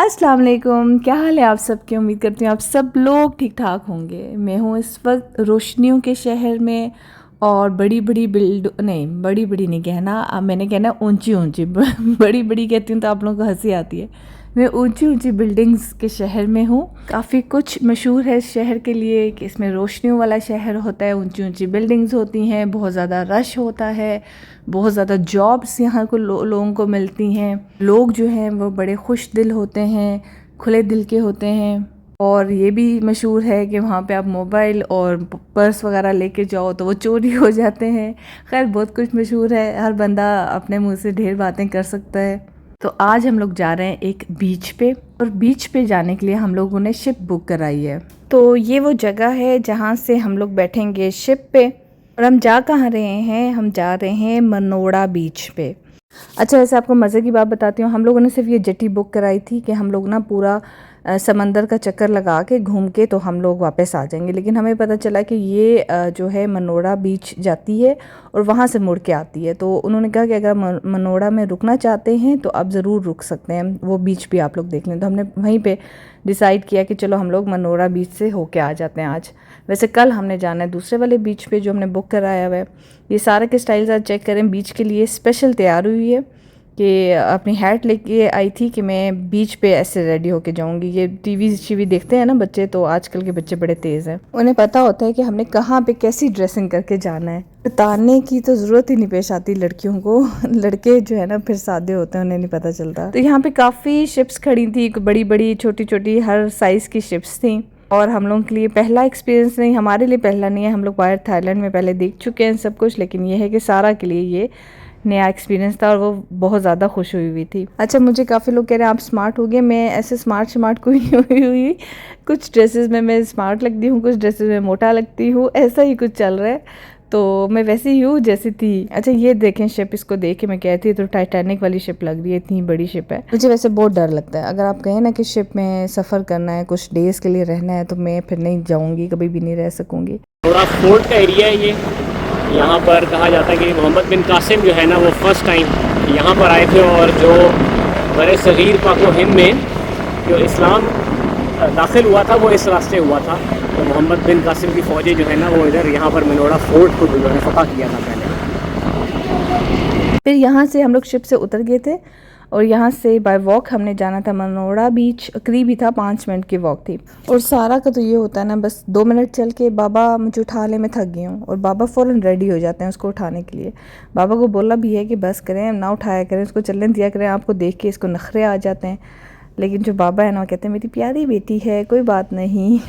अस्सलाम वालेकुम, क्या हाल है आप सबकी। उम्मीद करती हूँ आप सब लोग ठीक ठाक होंगे। मैं हूँ इस वक्त रोशनियों के शहर में और बड़ी बड़ी बड़ी बड़ी नहीं कहना, अब मैंने कहना ऊंची ऊंची बड़ी बड़ी कहती हूँ तो आप लोगों को हंसी आती है। मैं ऊंची ऊंची बिल्डिंग्स के शहर में हूँ। काफ़ी कुछ मशहूर है इस शहर के लिए कि इसमें रोशनियों वाला शहर होता है, ऊंची ऊंची बिल्डिंग्स होती हैं, बहुत ज़्यादा रश होता है, बहुत ज़्यादा जॉब्स यहाँ को लोगों को मिलती हैं। लोग जो हैं वो बड़े खुश दिल होते हैं, खुले दिल के होते हैं। और ये भी मशहूर है कि वहाँ पे आप मोबाइल और पर्स वगैरह लेके जाओ तो वो चोरी हो जाते हैं। खैर बहुत कुछ मशहूर है, हर बंदा अपने मुंह से ढेर बातें कर सकता है। तो आज हम लोग जा रहे हैं एक बीच पे, और बीच पे जाने के लिए हम लोगों ने शिप बुक कराई है। तो ये वो जगह है जहाँ से हम लोग बैठेंगे शिप पे। और हम जा कहाँ रहे हैं, हम जा रहे हैं मनोड़ा बीच पे। अच्छा, वैसे आपको मज़े की बात बताती हूँ, हम लोगों ने सिर्फ ये जेटी बुक कराई थी कि हम लोग ना पूरा समंदर का चक्कर लगा के घूम के तो हम लोग वापस आ जाएंगे। लेकिन हमें पता चला कि ये जो है मनोड़ा बीच जाती है और वहाँ से मुड़ के आती है। तो उन्होंने कहा कि अगर मनोड़ा में रुकना चाहते हैं तो आप ज़रूर रुक सकते हैं, वो बीच भी आप लोग देख लें। तो हमने वहीं पे डिसाइड किया कि चलो हम लोग मनोड़ा बीच से होके आ जाते हैं आज। वैसे कल हमने जाना है दूसरे वाले बीच पे जो हमने बुक कराया हुआ है। ये सारे के स्टाइल्स आप चेक करें, बीच के लिए स्पेशल तैयार हुई है कि अपनी हैट लेके आई थी कि मैं बीच पे ऐसे रेडी होके जाऊंगी। ये टीवी देखते हैं ना बच्चे, तो आजकल के बच्चे बड़े तेज़ हैं, उन्हें पता होता है कि हमने कहाँ पे कैसी ड्रेसिंग करके जाना है। बताने की तो ज़रूरत ही नहीं पेश आती लड़कियों को लड़के जो है ना फिर सादे होते हैं, उन्हें नहीं पता चलता। तो यहाँ पे काफ़ी शिप्स खड़ी थी, बड़ी बड़ी छोटी छोटी हर साइज़ की शिप्स थी। और हम लोगों के लिए पहला एक्सपीरियंस नहीं, हमारे लिए पहला नहीं है, हम लोग बाहर थाईलैंड में पहले देख चुके हैं सब कुछ, लेकिन ये है कि सारा के लिए ये नया एक्सपीरियंस था और वो बहुत ज़्यादा खुश हुई थी। अच्छा, मुझे काफ़ी लोग कह रहे हैं आप स्मार्ट हो गए। मैं ऐसे स्मार्ट कोई नहीं हुई। कुछ ड्रेसेस में मैं स्मार्ट लगती हूँ, कुछ ड्रेसेस में मोटा लगती हूँ, ऐसा ही कुछ चल रहा है। तो मैं वैसी ही हूँ जैसी थी। अच्छा, ये देखें शिप, इसको देख के मैं कहती तो टाइटैनिक वाली शिप लग रही है, इतनी बड़ी शिप है। मुझे वैसे बहुत डर लगता है, अगर आप कहें ना कि शिप में सफ़र करना है, कुछ डेज़ के लिए रहना है, तो मैं फिर नहीं जाऊँगी, कभी भी नहीं रह सकूँगी। थोड़ा फोर्ट का एरिया है ये। यहाँ पर कहा जाता है कि मोहम्मद बिन कासिम जो है ना वो फ़र्स्ट टाइम यहाँ पर आए थे, और जो बड़े सग़ीर पाको हिंद में जो इस्लाम दाखिल हुआ था वो इस रास्ते हुआ था। तो मोहम्मद बिन कासिम की फ़ौजें जो है ना वो इधर यहाँ पर मनोड़ा फोर्ट को जो है फतह किया था पहले। फिर यहाँ से हम लोग शिप से उतर गए थे और यहाँ से बाय वॉक हमने जाना था मनोड़ा बीच। करीब ही था, 5 मिनट की वॉक थी। और सारा का तो ये होता है ना, बस 2 मिनट चल के बाबा मुझे उठाने में थक गई हूँ, और बाबा फ़ौरन रेडी हो जाते हैं उसको उठाने के लिए। बाबा को बोला भी है कि बस करें, ना उठाया करें, उसको चलने दिया करें, आपको देख के इसको नखरे आ जाते हैं। लेकिन जो बाबा है ना, कहते हैं मेरी प्यारी बेटी है, कोई बात नहीं।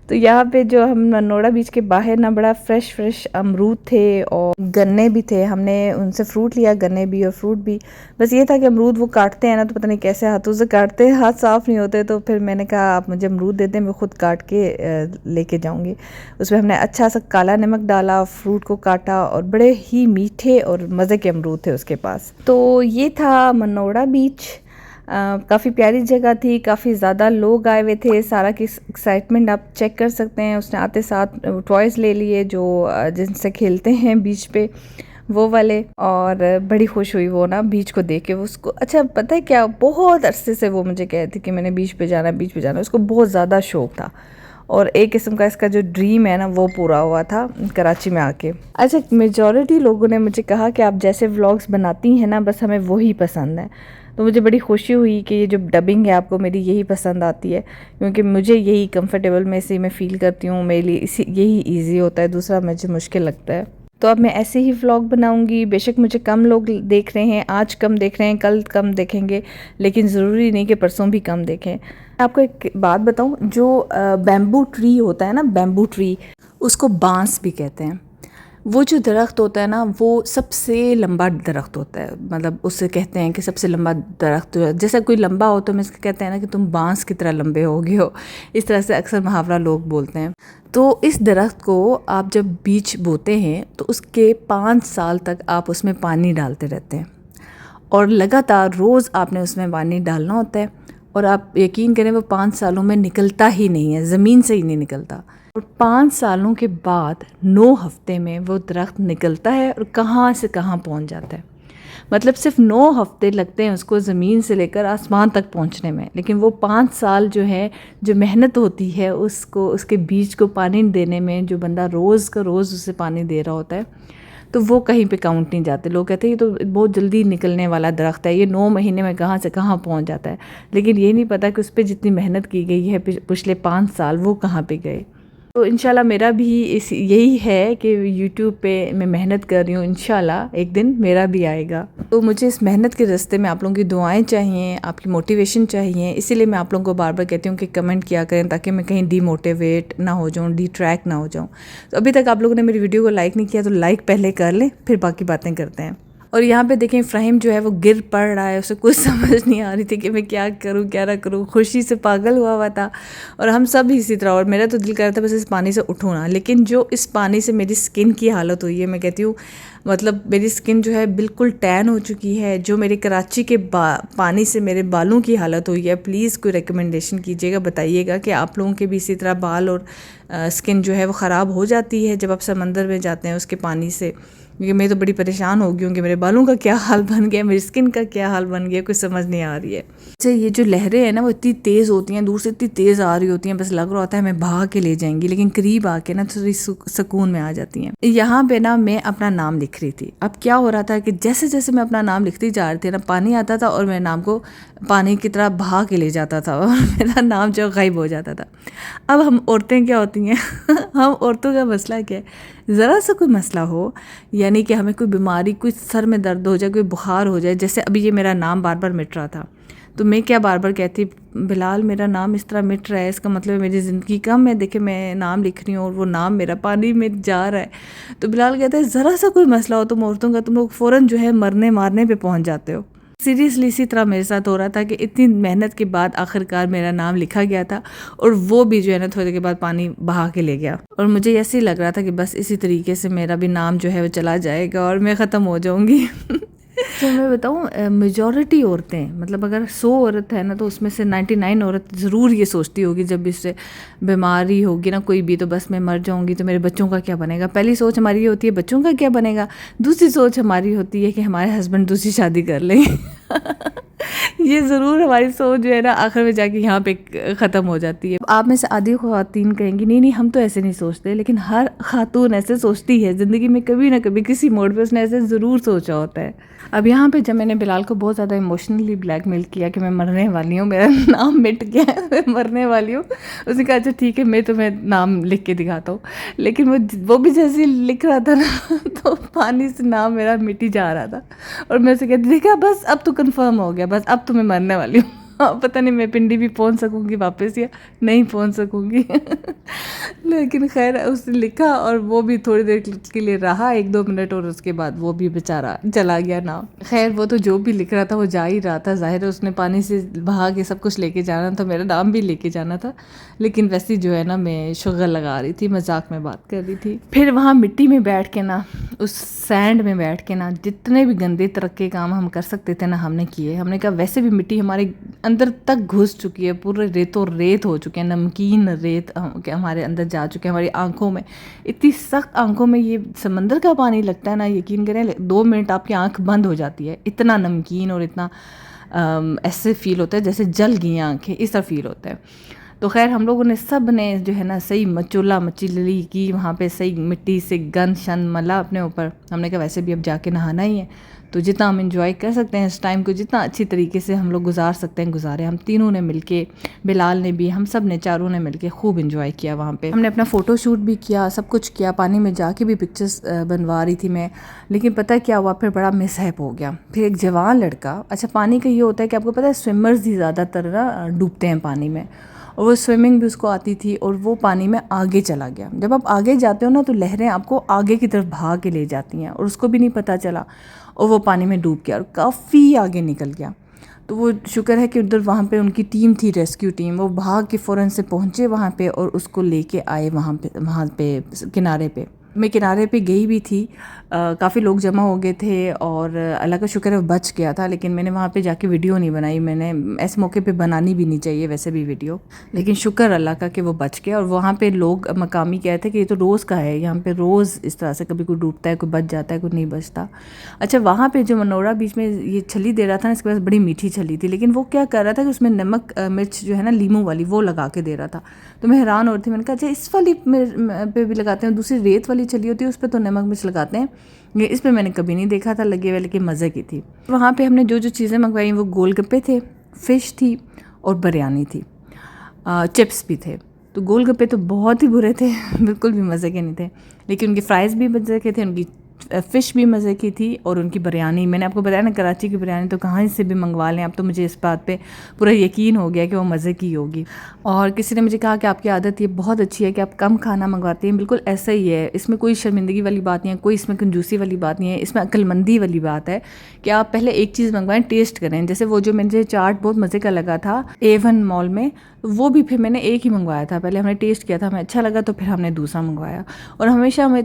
तो यहाँ पे जो हम मनोड़ा बीच के बाहर ना बड़ा फ्रेश अमरूद थे और गन्ने भी थे। हमने उनसे फ्रूट लिया, गन्ने भी और फ्रूट भी। बस ये था कि अमरूद वो काटते हैं ना, तो पता नहीं कैसे हाथों से काटते हैं, हाथ साफ़ नहीं होते। तो फिर मैंने कहा आप मुझे अमरूद दे दें, मैं ख़ुद काट के लेके जाऊँगी। उसमें हमने अच्छा सा काला नमक डाला, फ्रूट को काटा, और बड़े ही मीठे और मज़े के अमरूद थे उसके पास। तो ये था मनोड़ा बीच। काफ़ी प्यारी जगह थी, काफ़ी ज़्यादा लोग आए हुए थे। सारा की एक्साइटमेंट आप चेक कर सकते हैं। उसने आते साथ टॉयज़ ले लिए जो जिनसे खेलते हैं बीच पे, वो वाले। और बड़ी खुश हुई वो ना बीच को देख के। वो उसको, अच्छा पता है क्या, बहुत अरसे से वो मुझे कहती कि मैंने बीच पे जाना, बीच पे जाना। उसको बहुत ज़्यादा शौक़ था, और एक किस्म का इसका जो ड्रीम है ना वो पूरा हुआ था कराची में आके। अच्छा, मेजॉरिटी लोगों ने मुझे कहा कि आप जैसे व्लॉग्स बनाती हैं ना, बस हमें वही पसंद है। तो मुझे बड़ी खुशी हुई कि ये जो डबिंग है आपको मेरी यही पसंद आती है, क्योंकि मुझे यही कंफर्टेबल में इसी में फ़ील करती हूँ, मेरे लिए इसी यही ईजी होता है, दूसरा मुझे मुश्किल लगता है। तो अब मैं ऐसे ही व्लॉग बनाऊंगी। बेशक मुझे कम लोग देख रहे हैं, आज कम देख रहे हैं, कल कम देखेंगे, लेकिन ज़रूरी नहीं कि परसों भी कम देखें। आपको एक बात बताऊं, जो बैम्बू ट्री होता है ना, बैम्बू ट्री, उसको बांस भी कहते हैं। वो जो दरख्त होता है ना, वो सबसे लंबा दरख्त होता है। मतलब उससे कहते हैं कि सबसे लंबा दरख्त, जैसा कोई लंबा हो तो मैं इसको कहते हैं ना कि तुम बांस की तरह लंबे हो गए हो, इस तरह से अक्सर मुहावरा लोग बोलते हैं। तो इस दरख्त को आप जब बीज बोते हैं तो उसके 5 साल तक आप उसमें पानी डालते रहते हैं, और लगातार रोज़ आपने उसमें पानी डालना होता है। और आप यकीन करें वो 5 सालों में निकलता ही नहीं है, ज़मीन से ही नहीं निकलता। और 5 सालों के बाद 9 हफ्ते में वो दरख्त निकलता है और कहाँ से कहाँ पहुँच जाता है। मतलब सिर्फ 9 हफ्ते लगते हैं उसको ज़मीन से लेकर आसमान तक पहुंचने में, लेकिन वो 5 साल जो है, जो मेहनत होती है उसको, उसके बीज को पानी देने में, जो बंदा रोज़ का रोज़ उसे पानी दे रहा होता है, तो वो कहीं पे काउंट नहीं जाते। लोग कहते हैं ये तो बहुत जल्दी निकलने वाला दरख्त है, ये 9 महीने में कहाँ से कहाँ पहुँच जाता है, लेकिन ये नहीं पता कि उस पर जितनी मेहनत की गई है पिछले 5 साल वो कहाँ पे गए। तो इंशाल्लाह मेरा भी यही है कि यूट्यूब पे मैं मेहनत कर रही हूँ, इंशाल्लाह एक दिन मेरा भी आएगा। तो मुझे इस मेहनत के रास्ते में आप लोगों की दुआएं चाहिए, आपकी मोटिवेशन चाहिए, इसीलिए मैं आप लोगों को बार बार कहती हूँ कि कमेंट किया करें, ताकि मैं कहीं डीमोटिवेट ना हो जाऊँ, डिट्रैक्ट ना हो जाऊँ। तो अभी तक आप लोगों ने मेरी वीडियो को लाइक नहीं किया तो लाइक पहले कर लें, फिर बाकी बातें करते हैं। और यहाँ पे देखें इब्राहिम जो है वो गिर पड़ रहा है, उसे कुछ समझ नहीं आ रही थी कि मैं क्या करूँ क्या ना करूँ, खुशी से पागल हुआ था। और हम सब इसी तरह, और मेरा तो दिल कर रहा था बस इस पानी से उठूँ ना, लेकिन जो इस पानी से मेरी स्किन की हालत हुई है, मैं कहती हूँ मतलब मेरी स्किन जो है बिल्कुल टैन हो चुकी है। जो मेरे कराची के पानी से मेरे बालों की हालत हुई है, प्लीज़ कोई रिकमेंडेशन कीजिएगा, बताइएगा कि आप लोगों के भी इसी तरह बाल और स्किन जो है वो ख़राब हो जाती है जब आप समंदर में जाते हैं उसके पानी से। क्योंकि मैं तो बड़ी परेशान हो गई हूँ कि मेरे बालों का क्या हाल बन गया, मेरी स्किन का क्या हाल बन गया, कुछ समझ नहीं आ रही है। अच्छा, ये जो लहरें हैं ना वो इतनी तेज़ होती हैं, दूर से इतनी तेज़ आ रही होती हैं, बस लग रहा होता है मैं भाग के ले जाएंगी, लेकिन करीब आके ना थोड़ी सुकून में आ जाती हैं। यहाँ पे ना मैं अपना नाम लिख रही थी। अब क्या हो रहा था कि जैसे जैसे मैं अपना नाम लिखती जा रही थी ना, पानी आता था और मेरे नाम को पानी की तरह भाग के ले जाता था और मेरा नाम जो गायब हो जाता था। अब हम औरतें क्या होती हैं हम औरतों का मसला क्या है, ज़रा सा कोई मसला हो, यानी कि हमें कोई बीमारी, कोई सर में दर्द हो जाए, कोई बुखार हो जाए, जैसे अभी ये मेरा नाम बार बार मिट रहा था, तो मैं क्या बार बार कहती, बिलाल मेरा नाम इस तरह मिट रहा है, इसका मतलब है मेरी ज़िंदगी कम है, देखे मैं नाम लिख रही हूँ और वो नाम मेरा पानी में जा रहा है। तो बिलाल कहता है ज़रा सा कोई मसला हो तुम औरतों का, तुम लोग फ़ौरन जो है मरने मारने पे पहुँच जाते हो। सीरियसली इसी तरह मेरे साथ हो रहा था कि इतनी मेहनत के बाद आखिरकार मेरा नाम लिखा गया था, और वो भी जो है ना थोड़ी देर के बाद पानी बहा के ले गया, और मुझे ऐसे ही लग रहा था कि बस इसी तरीके से मेरा भी नाम जो है वो चला जाएगा और मैं ख़त्म हो जाऊँगी। तो मैं बताऊँ, मेजॉरिटी औरतें, मतलब अगर 100 औरत है ना तो उसमें से 99 औरत ज़रूर ये सोचती होगी जब इससे बीमारी होगी ना कोई भी, तो बस मैं मर जाऊंगी तो मेरे बच्चों का क्या बनेगा। पहली सोच हमारी ये होती है बच्चों का क्या बनेगा, दूसरी सोच हमारी होती है कि हमारे हस्बैंड दूसरी शादी कर लें। ये ज़रूर हमारी सोच जो है ना आखिर में जाके यहाँ पे ख़त्म हो जाती है। आप में से आधी ख़वातीन कहेंगी नहीं नहीं हम तो ऐसे नहीं सोचते, लेकिन हर खातून ऐसे सोचती है ज़िंदगी में, कभी ना कभी किसी मोड़ पे उसने ऐसे ज़रूर सोचा होता है। अब यहाँ पे जब मैंने बिलाल को बहुत ज़्यादा इमोशनली ब्लैकमेल किया कि मैं मरने वाली हूँ, मेरा नाम मिट गया है, मैं मरने वाली हूँ, उसने कहा अच्छा ठीक है मैं तुम्हें नाम लिख के दिखाता हूँ। लेकिन वो भी जैसे लिख रहा था ना तो पानी से नाम मेरा मिट ही जा रहा था, और मैं उसे कहती देखा बस अब तो कंफर्म हो गया, बस अब तो मैं मरने वाली हूँ। पता नहीं मैं पिंडी भी पहुंच सकूंगी वापस या नहीं पहुंच सकूंगी। लेकिन खैर उसने लिखा और वो भी थोड़ी देर के लिए रहा, 1-2 मिनट, और उसके बाद वो भी बेचारा चला गया नाम। खैर वो तो जो भी लिख रहा था वो जा ही रहा था, जाहिर है उसने पानी से बहा के सब कुछ लेके जाना था, मेरा नाम भी लेके जाना था, लेकिन वैसे जो है ना मैं शुगर लगा रही थी, मजाक में बात कर रही थी। फिर वहाँ मिट्टी में बैठ के ना, उस सैंड में बैठ के ना, जितने भी गंदे तरह के काम हम कर सकते थे ना हमने किए। हमने कहा वैसे भी मिट्टी हमारे अंदर तक घुस चुकी है, पूरे रेतों रेत हो चुके हैं, नमकीन रेत हमारे अंदर जा चुके हैं, हमारी आंखों में इतनी सख्त, आंखों में ये समंदर का पानी लगता है ना, यकीन करें 2 मिनट आपकी आंख बंद हो जाती है, इतना नमकीन और इतना ऐसे फील होता है जैसे जल गई आंखें, इस तरह फील होता है। तो खैर हम लोगों ने सब ने जो है ना सही मचोला मचिली की, वहाँ पे सही मिट्टी से गंद शन मला अपने ऊपर। हमने कहा वैसे भी अब जाके नहाना ही है, तो जितना हम इंजॉय कर सकते हैं इस टाइम को, जितना अच्छी तरीके से हम लोग गुजार सकते हैं गुजारे। हम तीनों ने मिलके, बिलाल ने भी, हम सब ने, चारों ने मिलके खूब इंजॉय किया वहाँ पे। हमने अपना फ़ोटो शूट भी किया, सब कुछ किया, पानी में जाके भी पिक्चर्स बनवा रही थी मैं। लेकिन पता क्या हुआ, फिर बड़ा मिसहैप हो गया। फिर एक जवान लड़का, अच्छा पानी का ये होता है कि आपको पता है स्विमर्स ही ज़्यादातर ना डूबते हैं पानी में, और वो स्विमिंग भी उसको आती थी, और वो पानी में आगे चला गया। जब आप आगे जाते हो ना तो लहरें आपको आगे की तरफ भाग के ले जाती हैं, और उसको भी नहीं पता चला, और वो पानी में डूब गया और काफ़ी आगे निकल गया। तो वो शुक्र है कि उधर वहाँ पे उनकी टीम थी, रेस्क्यू टीम, वो भाग के फ़ौरन से पहुँचे वहाँ पे और उसको लेके आए वहाँ पे किनारे पे। मैं किनारे पे गई भी थी, काफ़ी लोग जमा हो गए थे और अल्लाह का शुक्र है वो बच गया था, लेकिन मैंने वहाँ पे जाके वीडियो नहीं बनाई। मैंने ऐसे मौके पे बनानी भी नहीं चाहिए वैसे भी वीडियो, लेकिन शुक्र अल्लाह का कि वो बच गया। और वहाँ पे लोग मकामी कहते हैं कि ये तो रोज़ का है, यहाँ पे रोज़ इस तरह से कभी कोई डूबता है, कोई बच जाता है, कोई नहीं बचता। अच्छा, वहाँ पर जो मनोरा बीच में ये छली दे रहा था ना, इसके पास बड़ी मीठी छली थी, लेकिन वो क्या कर रहा था कि उसमें नमक मिर्च जो है ना लीमू वाली वो लगा के दे रहा था। तो मैं हैरान हो रही थी, मैंने कहा अच्छा इस वाली पे भी लगाते हैं, दूसरी रेत वाली छली होती है उस पर तो नमक मिर्च लगाते हैं, ये इस पे मैंने कभी नहीं देखा था लगे हुए, लेकिन मज़े की थी। वहाँ पे हमने जो जो चीज़ें मंगवाई वो गोलगप्पे थे, फ़िश थी और बिरयानी थी, चिप्स भी थे। तो गोलगप्पे तो बहुत ही बुरे थे बिल्कुल भी मज़े के नहीं थे, लेकिन उनकी फ़्राइज़ भी मज़े के थे, उनकी फ़िश भी मज़े की थी और उनकी बिरयानी, मैंने आपको बताया ना कराची की बिरयानी तो कहाँ से भी मंगवा लें आप, तो मुझे इस बात पे पूरा यकीन हो गया कि वो मज़े की होगी। और किसी ने मुझे कहा कि आपकी आदत ये बहुत अच्छी है कि आप कम खाना मंगवाते हैं, बिल्कुल ऐसा ही है, इसमें कोई शर्मिंदगी वाली बात नहीं है, कोई इसमें कंजूसी वाली बात नहीं है, इसमें अक्लमंदी वाली बात है कि आप पहले एक चीज़ मंगवाएं, टेस्ट करें। जैसे वो जो मुझे चाट बहुत मज़े का लगा था A1 मॉल में, वो भी फिर मैंने एक ही मंगवाया था, पहले हमने टेस्ट किया था, हमें अच्छा लगा तो फिर हमने दूसरा मंगवाया। और हमेशा हम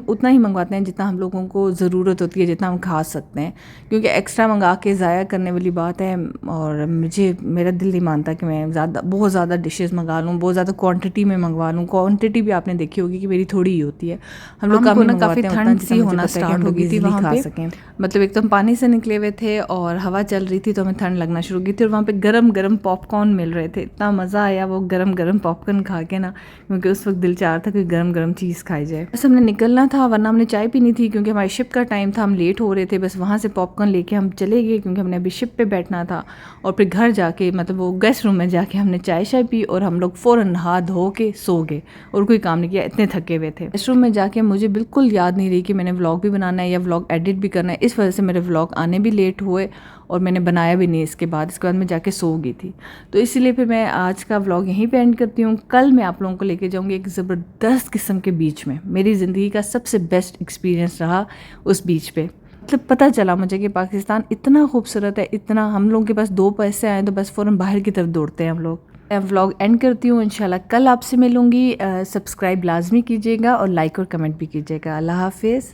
उतना ही मंगवाते हैं जितना हम लोगों को ज़रूरत होती है, जितना हम खा सकते हैं, क्योंकि एक्स्ट्रा मंगा के ज़ाया करने वाली बात है। और मेरा दिल नहीं मानता कि मैं बहुत ज़्यादा डिशेज़ मंगा लूँ, बहुत ज़्यादा क्वांटिटी में मंगवा लूँ। क्वांटिटी भी आपने देखी होगी कि मेरी थोड़ी ही होती है, हम लोग कम ना काफ़ी ठंड सी होना स्टार्ट हो गई थी वहाँ पे, मतलब एकदम पानी से निकले हुए थे और हवा चल रही थी तो हमें ठंड लगना शुरू की थी। और वहाँ पे गरम गरम पॉपकॉर्न मिल रहे थे, इतना मज़ा आया वो गरम गरम पॉपकॉर्न खा के ना, क्योंकि उस वक्त दिल चाह रहा था कि गरम गरम चीज़ खाई जाए। बस हमने निकलना था, वरना हमने चाय पीनी थी, क्योंकि हमारी शिप का टाइम था, हम लेट हो रहे थे। बस वहाँ से पॉपकॉर्न लेके हम चले गए, क्योंकि हमने अभी शिप पे बैठना था। और फिर घर जाके मतलब वो गेस्ट रूम में जाके हमने चाय शाय पी और हम लोग फ़ौरन नहा धो के सो गए और कोई काम नहीं किया, इतने थके हुए थे। गेस्ट रूम में जाके मुझे बिल्कुल याद नहीं रही कि मैंने व्लॉग भी बनाना है या व्लॉग एडिट भी करना है, इस वजह से मेरे व्लॉग आने भी लेट हुए और मैंने बनाया भी नहीं इसके बाद मैं जाके सो गई थी। तो इसीलिए फिर मैं आज का व्लॉग यहीं पे एंड करती हूँ। कल मैं आप लोगों को लेके जाऊँगी एक ज़बरदस्त किस्म के बीच में, मेरी ज़िंदगी का सबसे बेस्ट एक्सपीरियंस रहा उस बीच पे। मतलब पता चला मुझे कि पाकिस्तान इतना खूबसूरत है, इतना, हम लोगों के पास 2 पैसे आए तो बस फ़ौरन बाहर की तरफ दौड़ते हैं हम लोग। मैं व्लॉग एंड करती हूँ, इंशाल्लाह कल आपसे मिलूँगी। सब्सक्राइब लाजमी कीजिएगा और लाइक और कमेंट भी कीजिएगा। अल्लाह हाफिज़।